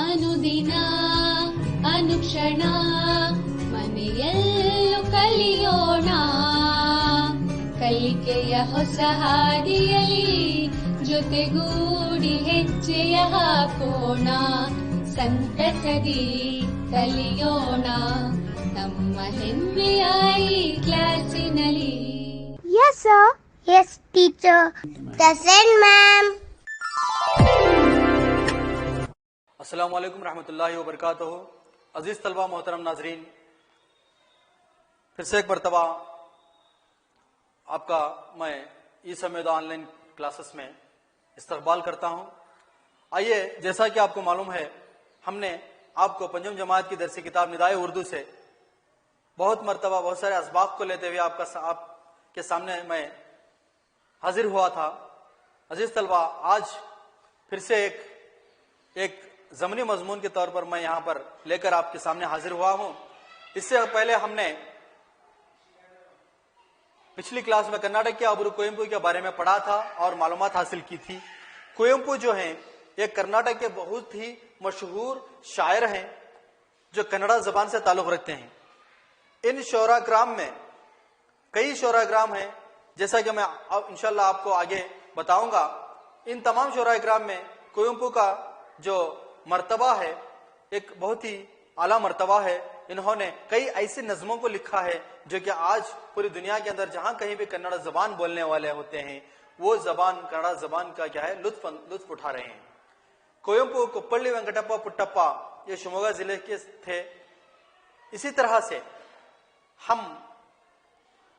ಅನುದಿನ ಅನುಕ್ಷಣ ಮನೆಯಲ್ಲೂ ಕಲಿಯೋಣ, ಕಲಿಕೆಯ ಹೊಸ ಹಾದಿಯಲ್ಲಿ ಜೊತೆಗೂಡಿ ಹೆಜ್ಜೆಯ ಹಾಕೋಣ, ಸಂತಸದಿ ಕಲಿಯೋಣ ನಮ್ಮ ಹೆಮ್ಮೆಯ ಈ ಕ್ಲಾಸಿನಲ್ಲಿ. Yes sir. Yes teacher. Present ma'am. अस्सलाम वालेकुम रहमतुल्लाहि व बरकातहू। अजीज तलबा मोहतरम नाजरीन, फिर से एक मरतबा आपका मैं ई समेद ऑनलाइन क्लासेस में इस्तकबाल करता हूँ। आइए, जैसा कि आपको मालूम है, हमने आपको पंजम जमात की दरसी किताब निदाए उर्दू से बहुत मरतबा बहुत सारे असबाब को लेते हुए आपके सामने मैं हाजिर हुआ था। अजीज तलबा, आज फिर से एक ज़मनी मजमून के तौर पर मैं यहाँ पर लेकर आपके सामने हाजिर हुआ हूँ। इससे पहले हमने पिछली क्लास में कर्नाटक के अबुरु कुवेंपु के बारे में पढ़ा था और मालूमात हासिल की थी। कुवेंपु जो हैं, ये कर्नाटक के बहुत ही मशहूर शायर हैं जो कन्नड़ा जबान से ताल्लुक़ रखते हैं। इन शोराग्राम में कई शोराग्राम हैं, जैसा कि मैं अब इंशाल्लाह आपको आगे बताऊंगा। इन तमाम शोराग्राम में कुवेंपु का जो मर्तबा है एक बहुत ही आला मर्तबा है। इन्होंने कई ऐसी नज़मों को लिखा है जो कि आज पूरी दुनिया के अंदर जहां कहीं भी कन्नड़ जबान बोलने वाले होते हैं, वो जबान कन्नड़ जबान का क्या है लुत्फ उठा रहे हैं। कुवेंपु कुप्पल्ली वेंकटप्पा पुट्टप्पा ये शिवमोगा जिले के थे। इसी तरह से हम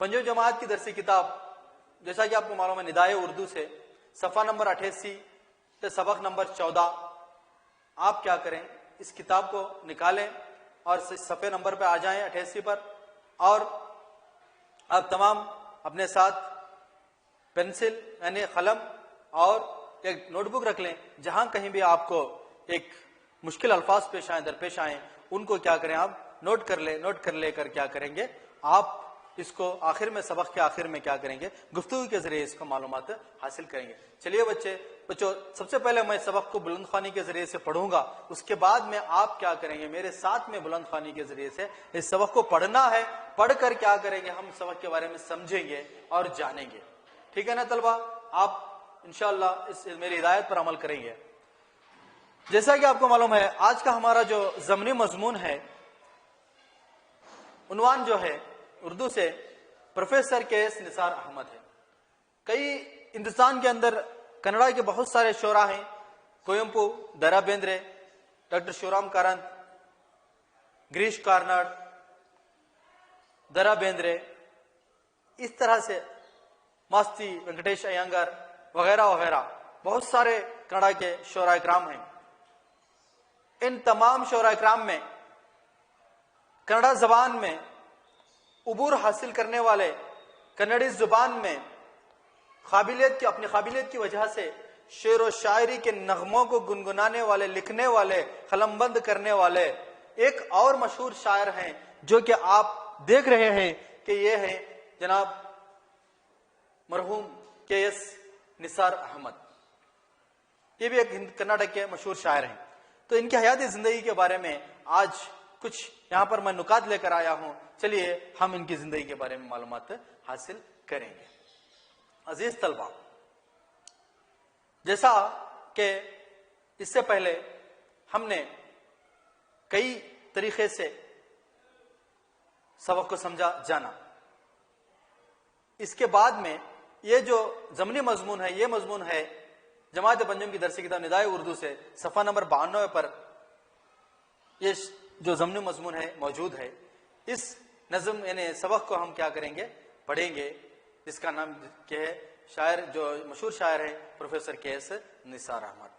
पंजम जमात की दरसी किताब, जैसा कि आपको मालूम है, निदाए उर्दू से सफ़ा नंबर 88 से सबक नंबर 14, आप क्या करें, इस किताब को निकालें और सफ़े नंबर पे आ जाएं 88 पर, और आप तमाम अपने साथ पेंसिल यानी कलम और एक नोटबुक रख लें। जहां कहीं भी आपको एक मुश्किल अल्फाज पेश आए, दरपेश आए, उनको क्या करें, आप नोट कर लेकर क्या करेंगे, आप इसको आखिर में, सबक के आखिर में क्या करेंगे, गुफ्तगू के जरिए इसको मालूमात हासिल करेंगे। चलिए बच्चों, सबसे पहले मैं सबक को बुलंद ख़्वानी के जरिए से पढ़ूंगा, उसके बाद में आप क्या करेंगे, मेरे साथ में बुलंद ख़्वानी के जरिए से इस सबक को पढ़ना है। पढ़कर क्या करेंगे, हम सबक के बारे में समझेंगे और जानेंगे। ठीक है ना तलबा? आप इंशाअल्लाह इस मेरी हिदायत पर अमल करेंगे। जैसा कि आपको मालूम है, आज का हमारा जो ज़मनी मजमून है, उन्वान जो है उर्दू से प्रोफेसर के.एस. निसार अहमद है। कई हिंदुस्तान के अंदर कन्नड़ा के बहुत सारे शोरा हैं, कुवेंपु, दरा बेंद्रे, डॉक्टर शिवराम कारंत, गिरीश कार्नाड, दरा बेंद्रे, इस तरह से मास्ती वेंकटेश अयंगर वगैरह वगैरह बहुत सारे कन्नड़ा के शोरा इकराम हैं। इन तमाम शोरा इकराम में कन्नड़ा जबान में उबूर हासिल करने वाले, कन्नड़ी जुबान में अपनी काबिलियत की वजह से शेर व शायरी के नगमों को गुनगुनाने वाले, लिखने वाले, कलमबंद करने वाले एक और मशहूर शायर हैं, जो कि आप देख रहे हैं कि ये हैं जनाब मरहूम के.एस. निसार अहमद। ये भी एक कर्नाटक के मशहूर शायर हैं। तो इनकी हयाती जिंदगी के बारे में आज कुछ यहाँ पर मैं नुकात लेकर आया हूं। चलिए हम इनकी जिंदगी के बारे में मालूमात हासिल करेंगे। अजीज तलबा, जैसा कि इससे पहले हमने कई तरीके से सबक को समझा, जाना, इसके बाद में ये जो ज़मनी मजमून है, ये मजमून है जमात पंजम की दरसी किताब निदाए उर्दू से सफ़ा नंबर 92 पर ये जो ज़मनी मजमून है मौजूद है। इस नज़म यानी सबक को हम क्या करेंगे, पढ़ेंगे, जिसका नाम क्या है, शायर जो मशहूर शायर है प्रोफेसर के.एस. निसार अहमद।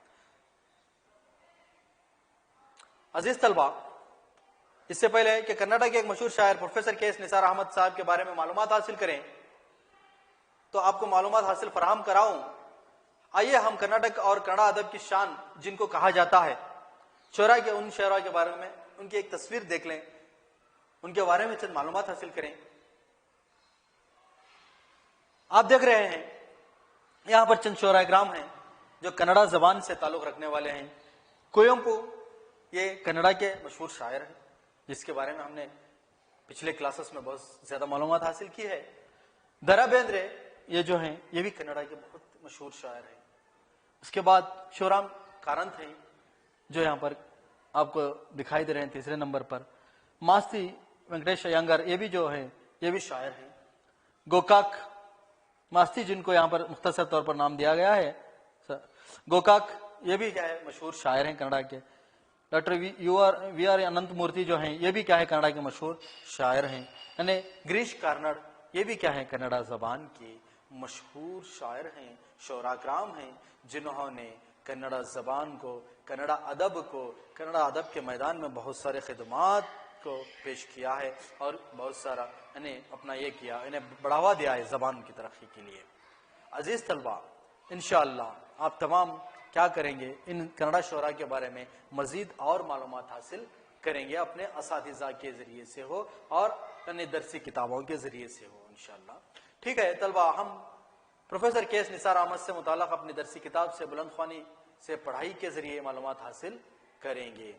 अजीज तलबा, इससे पहले कि कर्नाटक के एक मशहूर शायर प्रोफेसर के.एस. निसार अहमद साहब के बारे में मालूमात हासिल करें, तो आपको मालूमात हासिल फराहम कराऊं। आइए हम कर्नाटक और कन्नड़ा अदब की शान जिनको कहा जाता है, शोरा के, उन शोरा के बारे में उनकी एक तस्वीर देख लें, उनके बारे में चंद मालूमात हासिल करें। आप देख रहे हैं यहाँ पर चंद शोराग्राम हैं जो कन्नड़ा जबान से ताल्लुक रखने वाले हैं। कुवेंपु یہ کنڑا کے مشہور شاعر ہیں جس کے بارے میں ہم نے پچھلے کلاسز میں بہت زیادہ معلومات حاصل کی ہے. درا بیندرے یہ جو ہیں یہ بھی کنڑا کے بہت مشہور شاعر ہیں. اس کے بعد شیورام کارنت ہیں جو یہاں پر آپ کو دکھائی دے رہے ہیں تیسرے نمبر پر. ماستی وینکٹیش ایانگر یہ بھی جو ہیں یہ بھی شاعر ہیں. گوکاک ماستی جن کو یہاں پر مختصر طور پر نام دیا گیا ہے گوکاک یہ بھی کیا ہے مشہور شاعر ہیں کنڑا کے. ڈاکٹر وی آر اننت مورتی جو ہیں یہ بھی کیا ہے کنڑا کے مشہور شاعر ہیں. یعنی گریش کارنڑ یہ بھی کیا ہے کنڑا زبان کے مشہور شاعر ہیں, شعراء ہیں جنہوں نے کنڑا زبان کو, کنڑا ادب کو, کنڑا ادب کے میدان میں بہت سارے خدمات کو پیش کیا ہے اور بہت سارا انہیں اپنا یہ کیا, انہیں بڑھاوا دیا ہے زبان کی ترقی کے لیے. عزیز طلبہ انشاءاللہ آپ تمام کیا کریں گے, ان کنڑا شعراء کے بارے میں مزید اور معلومات حاصل کریں گے اپنے اساتذہ کے ذریعے سے ہو اور اپنے درسی کتابوں کے ذریعے سے ہو انشاءاللہ. ٹھیک ہے طلبہ, ہم پروفیسر کے ایس نثار احمد سے متعلق اپنی درسی کتاب سے بلند خوانی سے پڑھائی کے ذریعے معلومات حاصل کریں گے.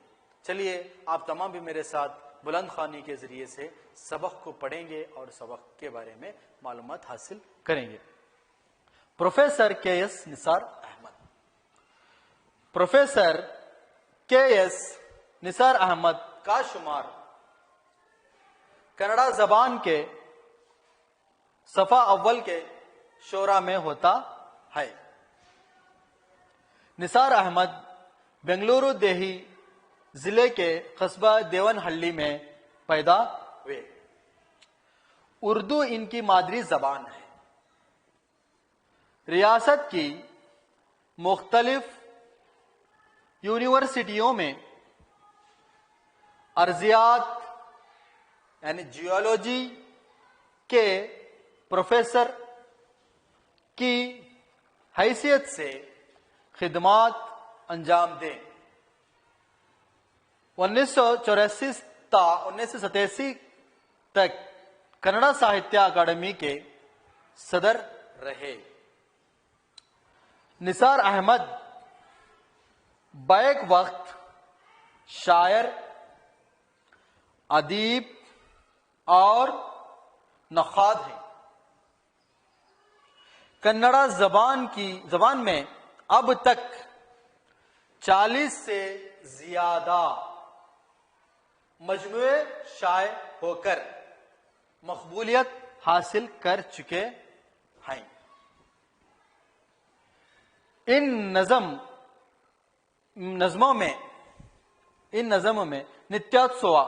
چلیے آپ تمام بھی میرے ساتھ بلند خوانی کے ذریعے سے سبق کو پڑھیں گے اور سبق کے بارے میں معلومات حاصل کریں گے. پروفیسر کے ایس نثار احمد. پروفیسر کے ایس نثار احمد کا شمار کنڑا زبان کے صفحہ اول کے شعراء میں ہوتا ہے. نثار احمد بنگلورو دیہی ضلع کے قصبہ دیون ہلی میں پیدا ہوئے. اردو ان کی مادری زبان ہے. ریاست کی مختلف یونیورسٹیوں میں ارضیات یعنی جیولوجی کے پروفیسر کی حیثیت سے خدمات انجام دیں. 1984 تا 1987 تک کنڑا ساہتیہ اکیڈمی کے صدر رہے. نثار احمد بیک وقت شاعر, ادیب اور نقاد ہیں. کنڑا زبان میں اب تک 40 سے زیادہ مجموعے شائع ہو کر مقبولیت حاصل کر چکے ہیں. ان نظموں میں نتیوتسوا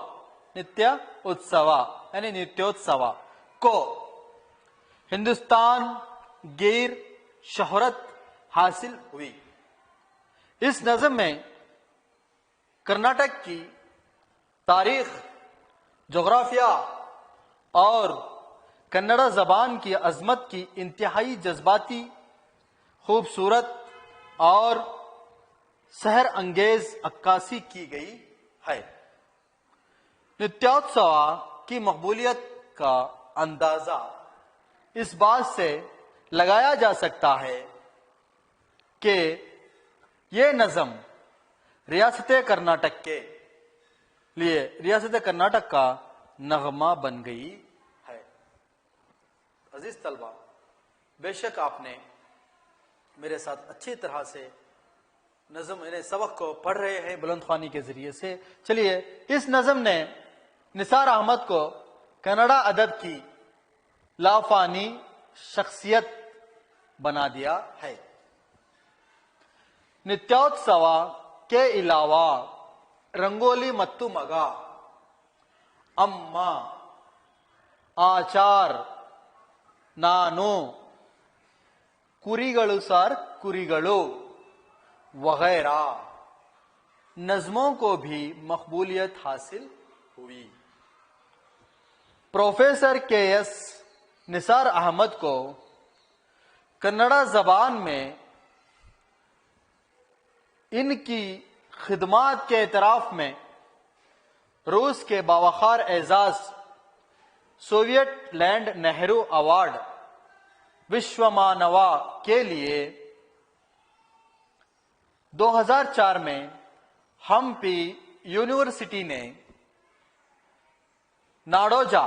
یعنی نتیوتسوا کو ہندوستان گیر شہرت حاصل ہوئی. اس نظم میں کرناٹک کی تاریخ, جغرافیہ اور کنڑا زبان کی عظمت کی انتہائی جذباتی, خوبصورت اور سحر انگیز عکاسی کی گئی ہے. نتیوتسوا کی مقبولیت کا اندازہ اس بات سے لگایا جا سکتا ہے کہ یہ نظم ریاست کرناٹک کے لیے ریاست کرناٹک کا نغمہ بن گئی ہے. عزیز طلبہ, بے شک آپ نے میرے ساتھ اچھی طرح سے نظم سبق کو پڑھ رہے ہیں بلند خوانی کے ذریعے سے. چلیے, اس نظم نے نثار احمد کو کنڑا ادب کی لافانی شخصیت بنا دیا ہے. نتیوتسوا کے علاوہ رنگولی متو مگا, اما, آچار, نانو, ಕುರಿಗಳು ಸಾರ್ ಕುರಿಗಳು وغیرہ نظموں کو بھی مقبولیت حاصل ہوئی. پروفیسر کے ایس نثار احمد کو کنڑا زبان میں ان کی خدمات کے اعتراف میں روس کے باوقار اعزاز سوویت لینڈ نہرو ایوارڈ وشومانوا کے لیے 2004 میں ہمپی यूनिवर्सिटी ने नाडोजा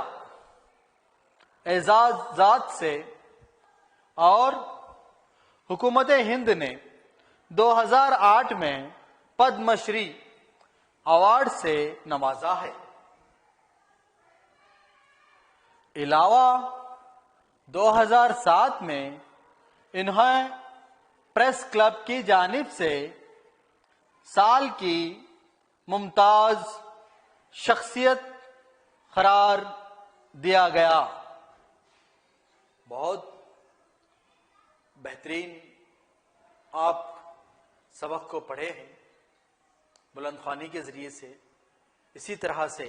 एजाजात से और हुकूमत हिंद ने 2008 में पद्मश्री अवार्ड से नवाजा है। अलावा 2007 में इन्हें प्रेस क्लब की जानिब से साल की मुमताज शख्सियत करार दिया गया। बहुत बेहतरीन आप सबक को पढ़े हैं बुलंद ख्वानी के जरिए से। इसी तरह से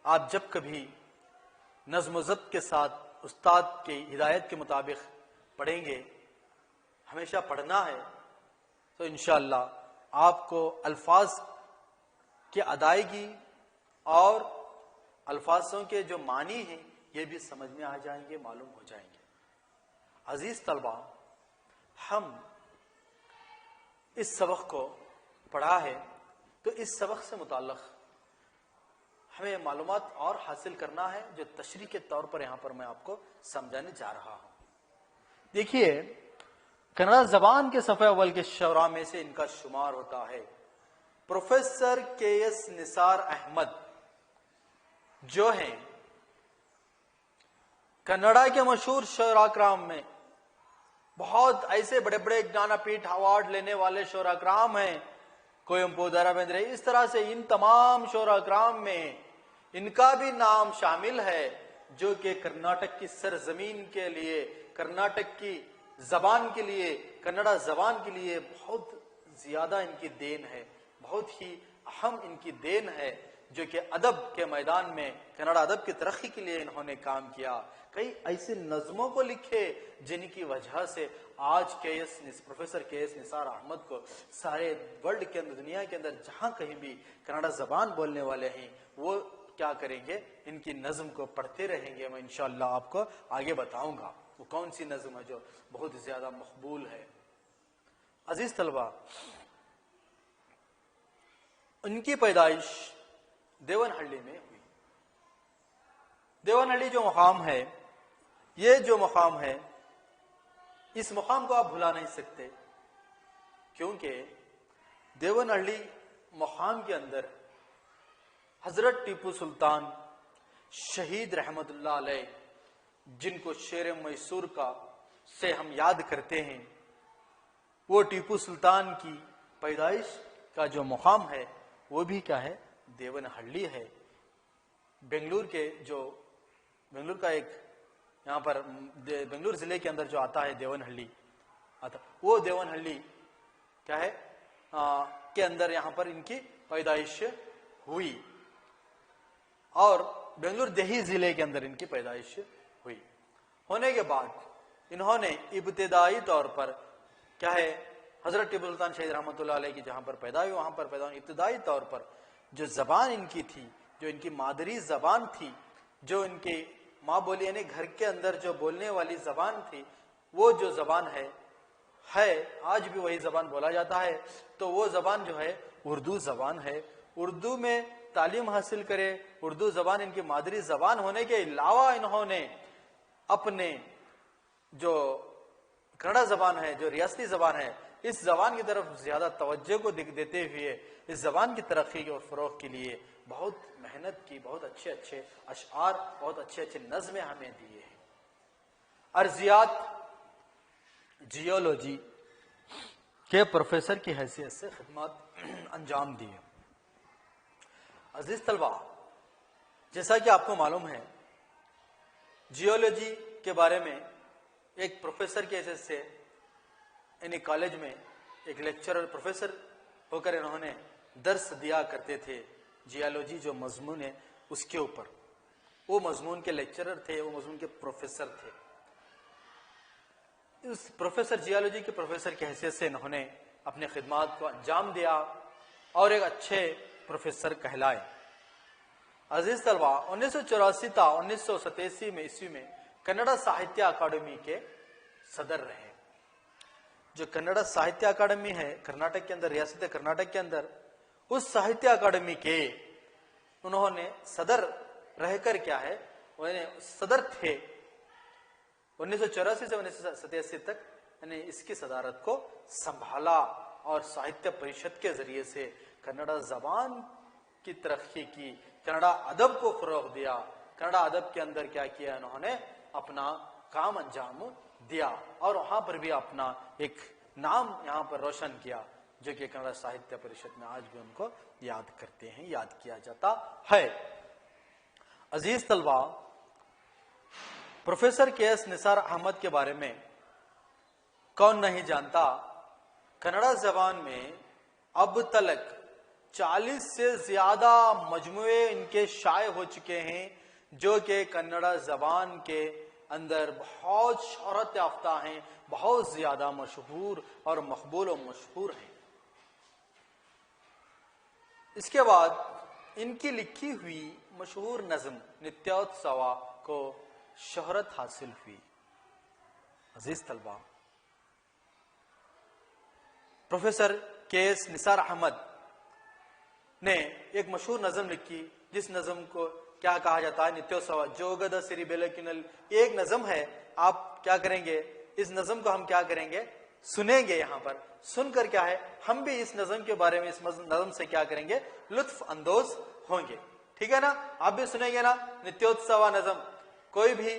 आप जब कभी नज़्म ज़ब्त के साथ उस्ताद की हिदायत के मुताबिक पढ़ेंगे, हमेशा पढ़ना है, तो इंशाअल्लाह आपको अल्फाज की अदायगी और अल्फाजों के जो मानी हैं ये भी समझ में आ जाएंगे, मालूम हो जाएंगे। अजीज तलबा, हम इस सबक को पढ़ा है तो इस सबक से मुताल्लिक़ हमें मालूमात और हासिल करना है जो तशरीह के तौर पर यहां पर मैं आपको समझाने जा रहा हूं। देखिए, कन्नड़ा जबान के सफ़े अव्वल के शौरा में से इनका शुमार होता है प्रोफेसर के.एस. निसार अहमद, जो हैं कन्नड़ा के मशहूर शौरा-कराम में बहुत ऐसे बड़े बड़े ज्ञानपीठ अवार्ड लेने वाले शौरा-कराम हैं, कुवेंपु, द रा बेंद्रे, इस तरह से इन तमाम शौरा-कराम में इनका भी नाम शामिल है, जो कि कर्नाटक की सरजमीन के लिए, कर्नाटक की जबान के लिए, कन्नड़ा जबान के लिए बहुत ज्यादा इनकी देन है, बहुत ही अहम इनकी देन है, जो कि अदब के मैदान में कन्नड़ा अदब की तरक्की के लिए इन्होंने काम किया। कई ऐसे नज़मों को लिखे जिनकी वजह से आज प्रोफेसर के.एस. निसार अहमद को सारे वर्ल्ड के अंदर, दुनिया के अंदर जहां कहीं भी कन्नड़ा जबान बोलने वाले हैं वो क्या करेंगे, इनकी नज़म को पढ़ते रहेंगे। मैं इंशाअल्लाह आपको आगे बताऊंगा वो कौन सी नज़म है जो बहुत ज्यादा मकबूल है। अजीज तलबा, उनकी पैदाइश देवनहल्ली में हुई। देवनहल्ली जो मुकाम है, ये जो मुकाम है, इस मुकाम को आप भुला नहीं सकते, क्योंकि देवनहल्ली मुकाम के अंदर हजरत टीपू सुल्तान शहीद रहमतुल्लाह अलैह, जिनको शेर मैसूर का से हम याद करते हैं, वो टीपू सुल्तान की पैदाइश का जो मुकाम है वो भी क्या है, देवनहल्ली है। बेंगलुरु का एक यहाँ पर बेंगलुरु जिले के अंदर जो आता है देवनहल्ली आता, वो देवनहल्ली क्या है के अंदर यहाँ पर इनकी पैदाइश हुई और बेंगलुरु देही जिले के अंदर इनकी पैदाइश हुई। होने के बाद इन्होंने इब्तिदाई तौर पर क्या है, हजरत टीपू सुल्तान शहीद रहमतुल्लाह अलैह की जहां पर पैदा हुई वहां पर पैदा हुई, इब्तिदाई तौर पर जो जबान इनकी थी, जो इनकी मादरी जबान थी, जो इनकी माँ बोली यानी घर के अंदर जो बोलने वाली जबान थी, वो जो जबान है आज भी वही जबान बोला जाता है। तो वो जबान जो है उर्दू जबान है। उर्दू में तालीम हासिल करे, उर्दू जबान इनकी मादरी जबान होने के अलावा इन्होंने अपने जो कन्नड़ा जबान है, जो रियासती जबान है, इस जबान की तरफ ज्यादा तवज्जो को देते हुए इस जबान की तरक्की और फरोग के लिए बहुत मेहनत की, बहुत अच्छे अच्छे अशआर, बहुत अच्छे अच्छे नज़में हमें दिए हैं। अर्जियात जियोलॉजी के प्रोफेसर की हैसियत से खिदमत अंजाम दिए। अजीज तलबा, जैसा कि आपको मालूम है, जियोलॉजी के बारे में एक प्रोफेसर की हैसियत से यानी कॉलेज में एक लेक्चरर प्रोफेसर होकर इन्होंने दर्स दिया करते थे। जियोलॉजी जो मजमून है उसके ऊपर, वो मजमून के लेक्चरर थे, वो मजमून के प्रोफेसर थे। उस प्रोफेसर जियोलॉजी के प्रोफेसर की हैसियत से इन्होंने अपने खिदमात को अंजाम दिया और एक अच्छे प्रोफेसर कहलाए। अजीज तलबा, 1984 था 1987 में ईस्वी में कन्नड़ा साहित्य अकादमी के सदर रहे। जो कन्नड़ा साहित्य अकादमी है कर्नाटक के अंदर, रियासत कर्नाटक के अंदर, उस साहित्य अकादमी के उन्होंने सदर रहकर क्या है, उन्होंने सदर थे 1984 से 1987 तक, यानी इसकी सदारत को संभाला और साहित्य परिषद के जरिए से कन्नड़ा जबान की तरक्की की, कन्नड़ा अदब को फरोग दिया, कन्नड़ा अदब के अंदर क्या किया उन्होंने, अपना काम अंजाम दिया और वहां पर भी अपना एक नाम यहाँ पर रोशन किया, जो कि कन्नड़ा साहित्य परिषद में आज भी उनको याद करते हैं, याद किया जाता है। अजीज तलबा, प्रोफेसर के.एस. निसार अहमद के बारे में कौन नहीं जानता। कन्नड़ा जबान में अब तक 40 से ज्यादा मजमुए इनके शाये हो चुके हैं, जो कि कन्नड़ा जबान के अंदर बहुत शोहरत याफ्ता हैं, बहुत ज्यादा मशहूर और मकबूल और मशहूर हैं। इसके बाद इनकी लिखी हुई मशहूर नज्म नित्योत्सवा को शोहरत हासिल हुई। अजीज तलबा, प्रोफेसर के.एस. निसार अहमद ने एक मशहूर नज्म लिखी, जिस नज्म को क्या कहा जाता है, नित्योत्सव जोगद सिरी बेलकिनल। एक नज्म है, आप क्या करेंगे, इस नज्म को हम क्या करेंगे, सुनेंगे। यहाँ पर सुनकर क्या है, हम भी इस नज्म के बारे में, इस नज्म से क्या करेंगे, लुत्फ अंदोज होंगे। ठीक है ना, आप भी सुनेंगे ना नित्योत्सव नज्म। कोई भी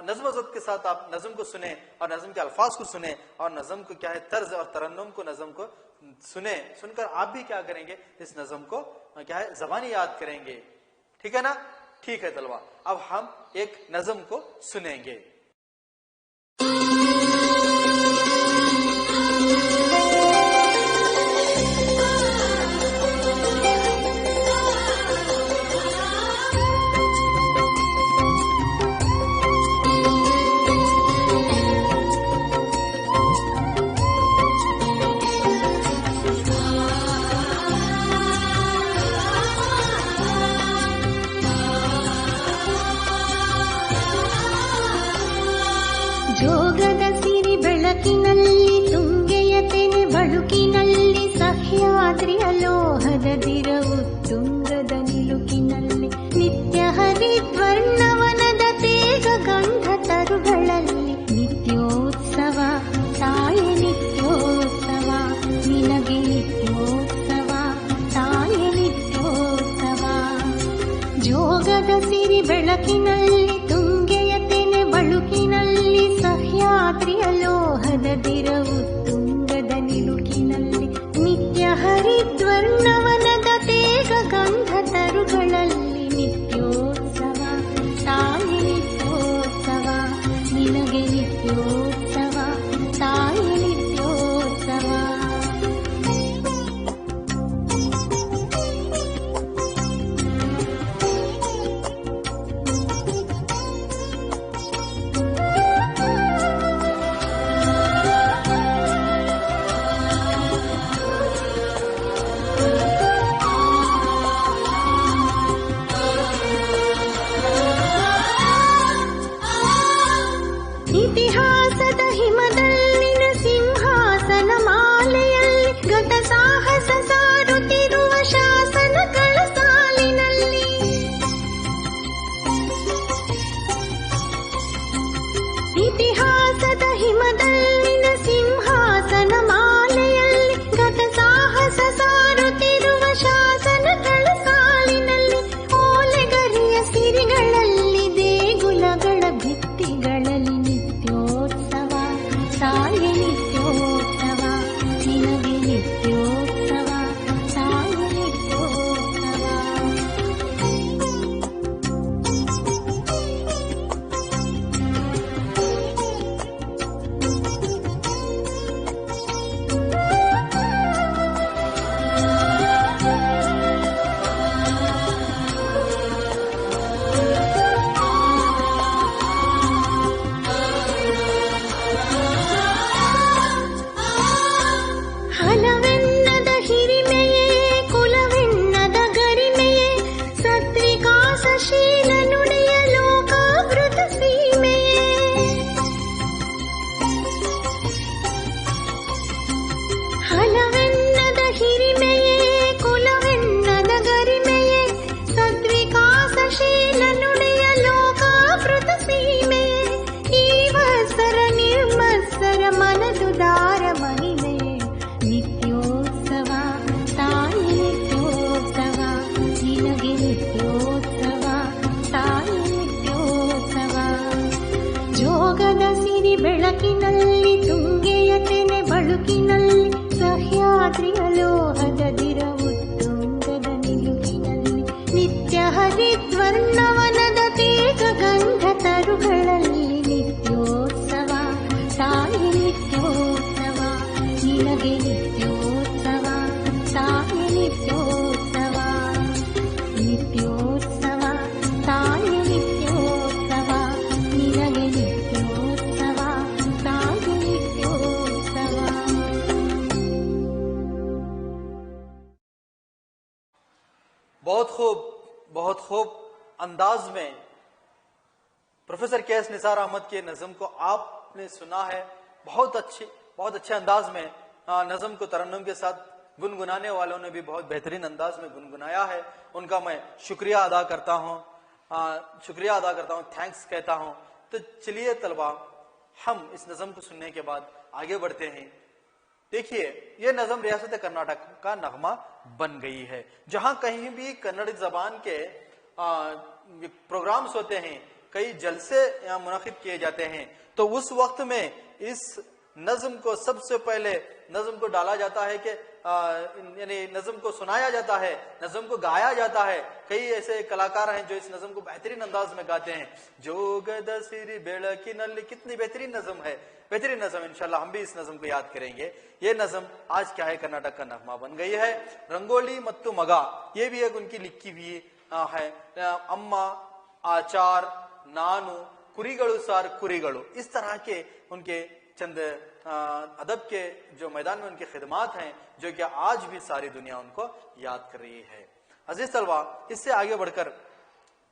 नज्म ज़ब्त के साथ आप नज्म को सुने और नज्म के अल्फाज को सुने और नज्म को क्या है, तर्ज और तरन्नुम को, नज्म को सुने, सुनकर आप भी क्या करेंगे, इस नज्म को क्या है, ज़बानी याद करेंगे। ठीक है ना, ठीक है तलबा, अब हम एक नज्म को सुनेंगे। ಜೋಗದ ಸಿರಿ ಬೆಳಕಿನಲ್ಲಿ ತುಂಗೆಯ ತೆನೆ ಬಳುಕಿನಲ್ಲಿ ಸಹ್ಯಾದ್ರಿಯ ಲೋಹದ ದಿರವು ತುಂಗದ ನಿಲುಕಿನಲ್ಲಿ ನಿತ್ಯ ಹರಿದ್ವರ್ಣವನದ ತೇಗ ಗಂಧ ತರುಗಳಲ್ಲಿ ನಿತ್ಯೋತ್ಸವ ತಾಯಿ ನಿತ್ಯೋತ್ಸವ ನಿನಗೆ ನಿತ್ಯೋತ್ಸವ ತಾಯಿ ನಿತ್ಯೋತ್ಸವ ಜೋಗದ ಸಿರಿ ಬೆಳಕಿನಲ್ಲಿ ತುಂಗೆಯ ತೆನೆ ಬಳುಕಿನಲ್ಲಿ ಸಹ್ಯಾದ್ರಿಯ ಲೋಹದ ದಿರವು ತುಂಗದ ನಿಲುಕಿನಲ್ಲಿ ನಿತ್ಯ ಹರಿದ್ವರ್ಣವನದ ತೇಗ ಗಂಧ ತರುಗಳಲ್ಲಿ ನಿತ್ಯೋತ್ಸವ ತಾಯಿ ನಿತ್ಯೋತ್ಸವ ನಿನಗೆ ನಿತ್ಯೋತ್ಸವ ತಾಯಿ ನಿತ್ಯೋತ್ಸವ बहुत खूब अंदाज में प्रोफेसर के.एस. निसार अहमद के नज़म को आपने सुना है। बहुत अच्छे अंदाज में नज़म को तरन्नुम के साथ गुनगुनाने वालों ने भी बहुत बेहतरीन अंदाज में गुनगुनाया है। उनका मैं शुक्रिया अदा करता हूँ, थैंक्स कहता हूँ। तो चलिए तलबा, हम इस नज़म को सुनने के बाद आगे बढ़ते हैं। देखिए, ये नज़म रियासत कर्नाटक का नगमा बन गई है। जहां कहीं भी कन्नड़ जबान के प्रोग्राम्स होते हैं, कई जलसे यहाँ मुनाकिद किए जाते हैं, तो उस वक्त में इस नज़म को सबसे पहले नज़म को डाला जाता है कि यानी नज़म को सुनाया जाता है, नज़म को गाया जाता है। कई ऐसे कलाकार हैं जो इस नज़म को बेहतरीन अंदाज में गाते हैं। जोगद सिरी बेड़की नल्ली, कितनी बेहतरीन नज़म है, बेहतरीन नज़म। इंशाल्लाह हम भी इस नज़म को याद करेंगे। ये नज़म आज क्या है, कर्नाटक का नगमा बन गई है। रंगोली मत्तु मगा, ये भी एक उनकी लिखी हुई है। अम्मा, आचार, नानु, कुरीगड़ू सार कुरीगड़ू, इस तरह के उनके चंद अदब के जो मैदान में उनकी खिदमात हैं, जो कि आज भी सारी दुनिया उनको याद कर रही है। अजीज तलबा, इससे आगे बढ़कर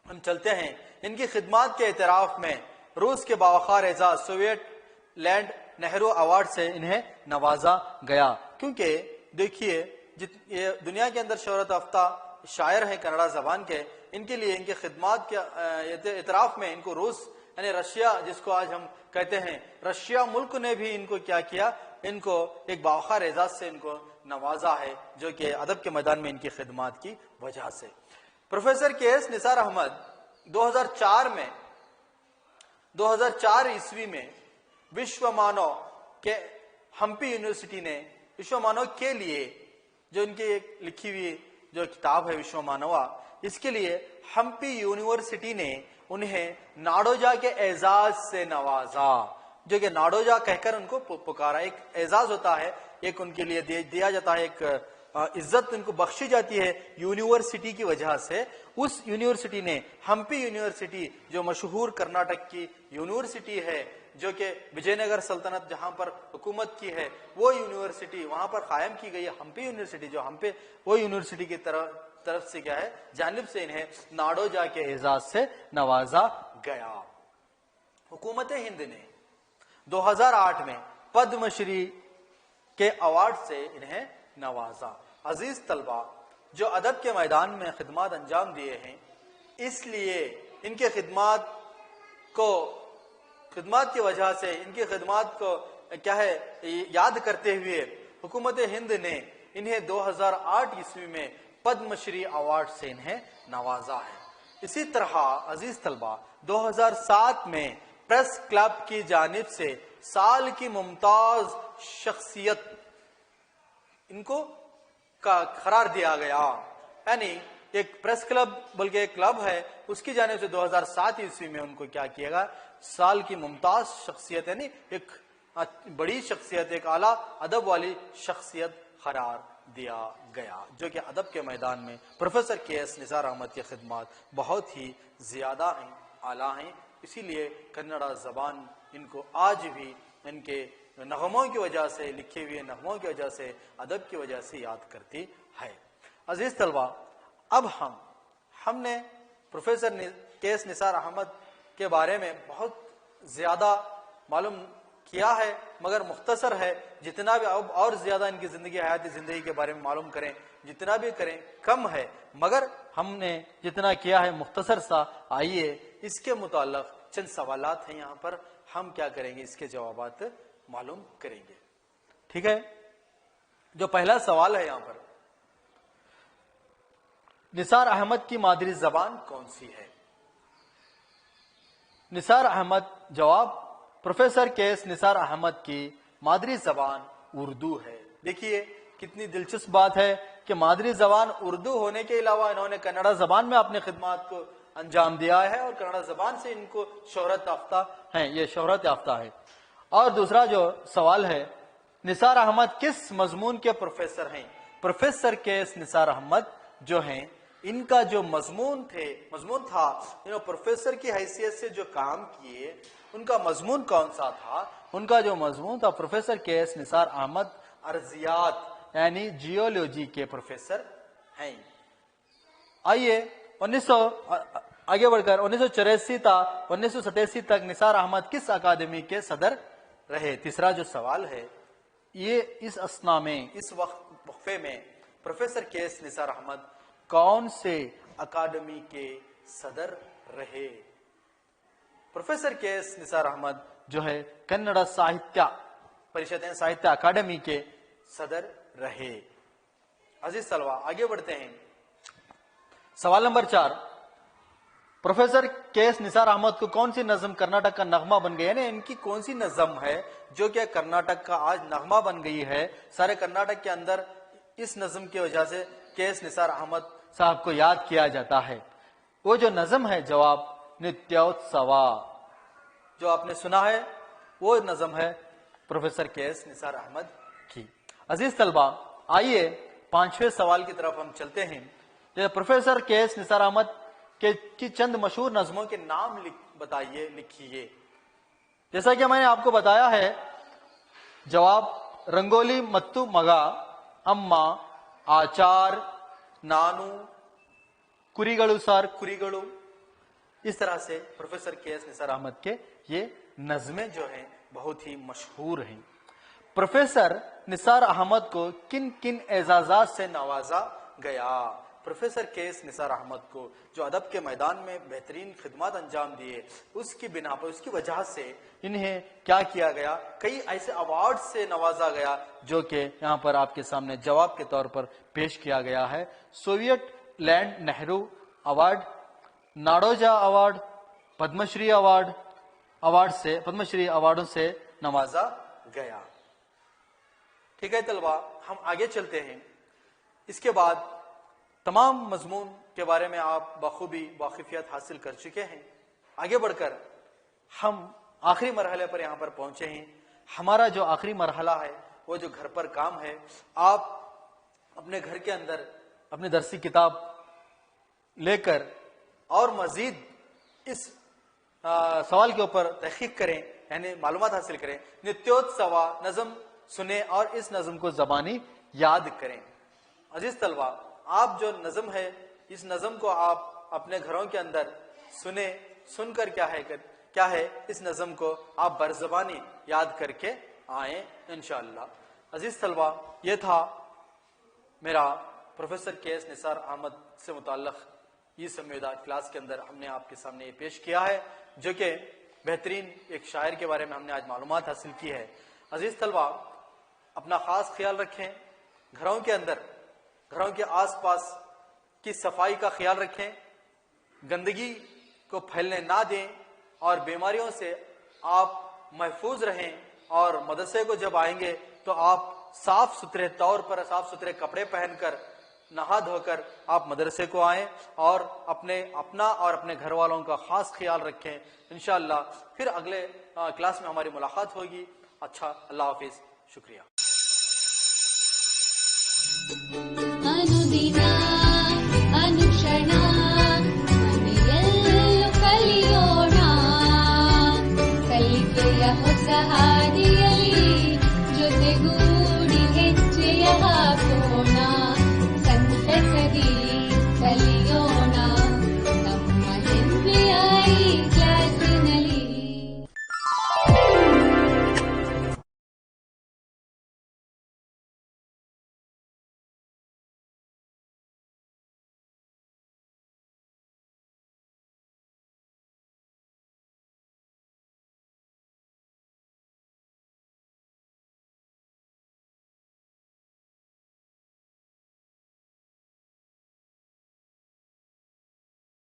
हम चलते हैं। इनकी खिदमात के एतराफ में रूस के बावखार एजाज सोवियत लैंड नेहरू अवार्ड से इन्हें नवाजा गया। क्योंकि देखिए, ये दुनिया के अंदर शोहरत याफ्ता शायर हैं कन्नड़ा जबान के, इनके लिए इनके खिदमात के एतराफ में इनको रूस यानी रशिया, जिसको आज हम कहते हैं, रशिया मुल्क ने भी इनको क्या किया, इनको एक बावखार एजाज से इनको नवाजा है, जो कि अदब के मैदान में इनकी खिदमात की वजह से। Professor KS. निसार अहमद 2004 ईस्वी में विश्व मानव के हम्पी यूनिवर्सिटी ने विश्व मानव के लिए जो इनकी एक लिखी हुई जो किताब है विश्व मानवा, इसके लिए हम्पी यूनिवर्सिटी ने उन्हें नाडोजा के एजाज से नवाजा, जो कि नाडोजा कहकर उनको पुकारा। एक एजाज होता है, एक उनके लिए दिया जाता है, एक इज्जत उनको बख्शी जाती है यूनिवर्सिटी की वजह से। उस यूनिवर्सिटी ने हम्पी यूनिवर्सिटी, जो मशहूर कर्नाटक की यूनिवर्सिटी है, जो कि विजयनगर सल्तनत जहां पर हुकूमत की है, वो यूनिवर्सिटी वहां पर कायम की गई है। हम्पी यूनिवर्सिटी जो हम्पी, वो यूनिवर्सिटी की तरफ से क्या है, जानिब से इन्हें नाडोजा के एजाज से नवाजा गया। हुकूमत हिंद ने 2008 में पद्मश्री के अवार्ड से इन्हें नवाजा। अजीज तलबा, जो अदब के मैदान में खिदमात अंजाम दिए हैं, इसलिए इनके खिदमात की वजह से, इनकी खिदमात को क्या है याद करते हुए हुकूमत हिंद ने इन्हें 2008 ईस्वी में पद्मश्री अवार्ड से इन्हें नवाजा है। इसी तरह अजीज तलबा, 2007 में प्रेस क्लब की जानिब से साल की मुमताज शख्सियत इनको का करार दिया गया। यानी एक प्रेस क्लब, बल्कि एक क्लब है, उसकी जानिब से 2007 ईस्वी में उनको क्या किया गया, साल की मुमताज शख्सियत, यानी एक बड़ी शख्सियत, एक आला अदब वाली शख्सियत करार दिया गया। जो कि अदब के मैदान में प्रोफेसर के.एस. निसार अहमद की खिदमात बहुत ही ज्यादा हैं, आला हैं। इसीलिए कन्नड़ा जबान इनको आज भी इनके नगमों की वजह से, लिखे हुए नगमों की वजह से, अदब की वजह से याद करती है। अजीज तलबा, अब हमने प्रोफेसर के.एस. निसार अहमद के बारे में बहुत ज्यादा मालूम किया है, मगर मुख्तसर है। जितना भी अब और ज्यादा इनकी जिंदगी, हयाती जिंदगी के बारे में मालूम करें, जितना भी करें कम है, मगर हमने जितना किया है मुख्तसर सा। आइए इसके मुताल्लिक चंद सवालात हैं यहाँ पर, हम क्या करेंगे, इसके जवाबात मालूम करेंगे। ठीक है, जो पहला सवाल है यहाँ पर, निसार अहमद की मादरी जबान कौन सी है? निसार अहमद, जवाब, प्रोफेसर के.एस. निसार अहमद की मादरी जबान उर्दू है। देखिए कितनी दिलचस्प बात है कि मादरी जबान उर्दू होने के अलावा इन्होंने कन्नड़ा जबान में अपनी खिदमात को अंजाम दिया है और कन्नड़ा जबान से इनको शोहरत याफ्ता है, ये शोहरत याफ्ता है। और दूसरा जो सवाल है, निसार अहमद किस मजमून के प्रोफेसर हैं? Professor KS. निसार अहमद जो हैं, इनका जो मजमून था, प्रोफेसर की हैसियत से जो काम किए, उनका मजमून कौन सा था? उनका जो मजमून था, प्रोफेसर के.एस. निसार अहमद अर्जियात यानी जियोलॉजी के प्रोफेसर हैं। आइए 1900 आगे बढ़कर 1984 था 1987 तक निसार अहमद किस अकादमी के सदर रहे। तीसरा जो सवाल है, ये इस असना में, इस वक्फे में प्रोफेसर के एस निसार अहमद कौन से अकादमी के सदर रहे। प्रोफेसर के एस निसार अहमद जो है कन्नड़ साहित्य परिषद साहित्य अकादमी के सदर रहे। अजीज तलबा आगे बढ़ते हैं। सवाल नंबर 4, प्रोफेसर के एस निसार अहमद को कौन सी नज्म कर्नाटक का नगमा बन गई, यानी इनकी कौन सी नज्म है जो कि कर्नाटक का आज नगमा बन गई है। सारे कर्नाटक के अंदर इस नज्म की वजह से के एस निसार अहमद साहब को याद किया जाता है। वो जो नज्म है, जवाब नित्योत्सवा, जो आपने सुना है वो नज्म है प्रोफेसर के एस निसार अहमद की। अजीज तलबा आइए 5वें सवाल की तरफ हम चलते हैं। प्रोफेसर के एस निसार अहमद की चंद मशहूर नज़मों के नाम बताइए, लिखिए। जैसा कि मैंने आपको बताया है, जवाब रंगोली मत्तू मगा, अम्मा, आचार, नानू, कुरीगलू सर, कुरीगलू, इस तरह से प्रोफेसर के एस निसार अहमद के ये नज़में जो हैं बहुत ही मशहूर हैं। प्रोफेसर निसार अहमद को किन किन एजाजात से नवाजा गया। प्रोफेसर के एस निसार अहमद को जो अदब के मैदान में बेहतरीन खिदमत अंजाम दिए, उसकी बिना पर, उसकी वजह से इन्हें क्या किया गया, कई ऐसे अवार्ड से नवाजा गया जो कि यहाँ पर आपके सामने जवाब के तौर पर पेश किया गया है। Soviet land Nehru award, Nadoja award, Padmashri अवार्डों से नवाजा गया। ठीक है तलबा, हम आगे चलते हैं। इसके बाद तमाम मजमून के बारे में आप बखूबी वाकिफियत हासिल कर चुके हैं। आगे बढ़कर हम आखिरी मरहले पर यहाँ पर पहुंचे हैं। हमारा जो आखिरी मरहला है वो जो घर पर काम है। आप अपने घर के अंदर अपनी दरसी किताब लेकर और मजीद इस सवाल के ऊपर तहकीक करें, यानी मालूमात हासिल करें। नित्योत्सवा नज़म सुने और इस नज़म को ज़बानी याद करें। अजीज तलबा, आप जो नज़म है, इस नज़म को आप अपने घरों के अंदर सुने, सुनकर क्या है इस नज़म को आप बरज़बानी याद करके आए इंशाअल्लाह। अजीज तलबा, ये था मेरा प्रोफेसर के एस निसार अहमद से मुताल्लिक़ ये संवेदा क्लास के अंदर हमने आपके सामने ये पेश किया है, जो कि बेहतरीन एक शायर के बारे में हमने आज मालूमात हासिल की है। अजीज तलबा, अपना खास ख्याल रखें, घरों के अंदर, घरों के आसपास की सफाई का ख्याल रखें, गंदगी को फैलने ना दें और बीमारियों से आप महफूज रहें। और मदरसे को जब आएंगे तो आप साफ सुथरे तौर पर, साफ सुथरे कपड़े पहनकर, नहा धोकर आप मदरसे को आएं और अपना और अपने घर वालों का खास ख्याल रखें। इंशाअल्लाह फिर अगले क्लास में हमारी मुलाकात होगी। अच्छा, अल्लाह हाफिज, शुक्रिया। अनुदिना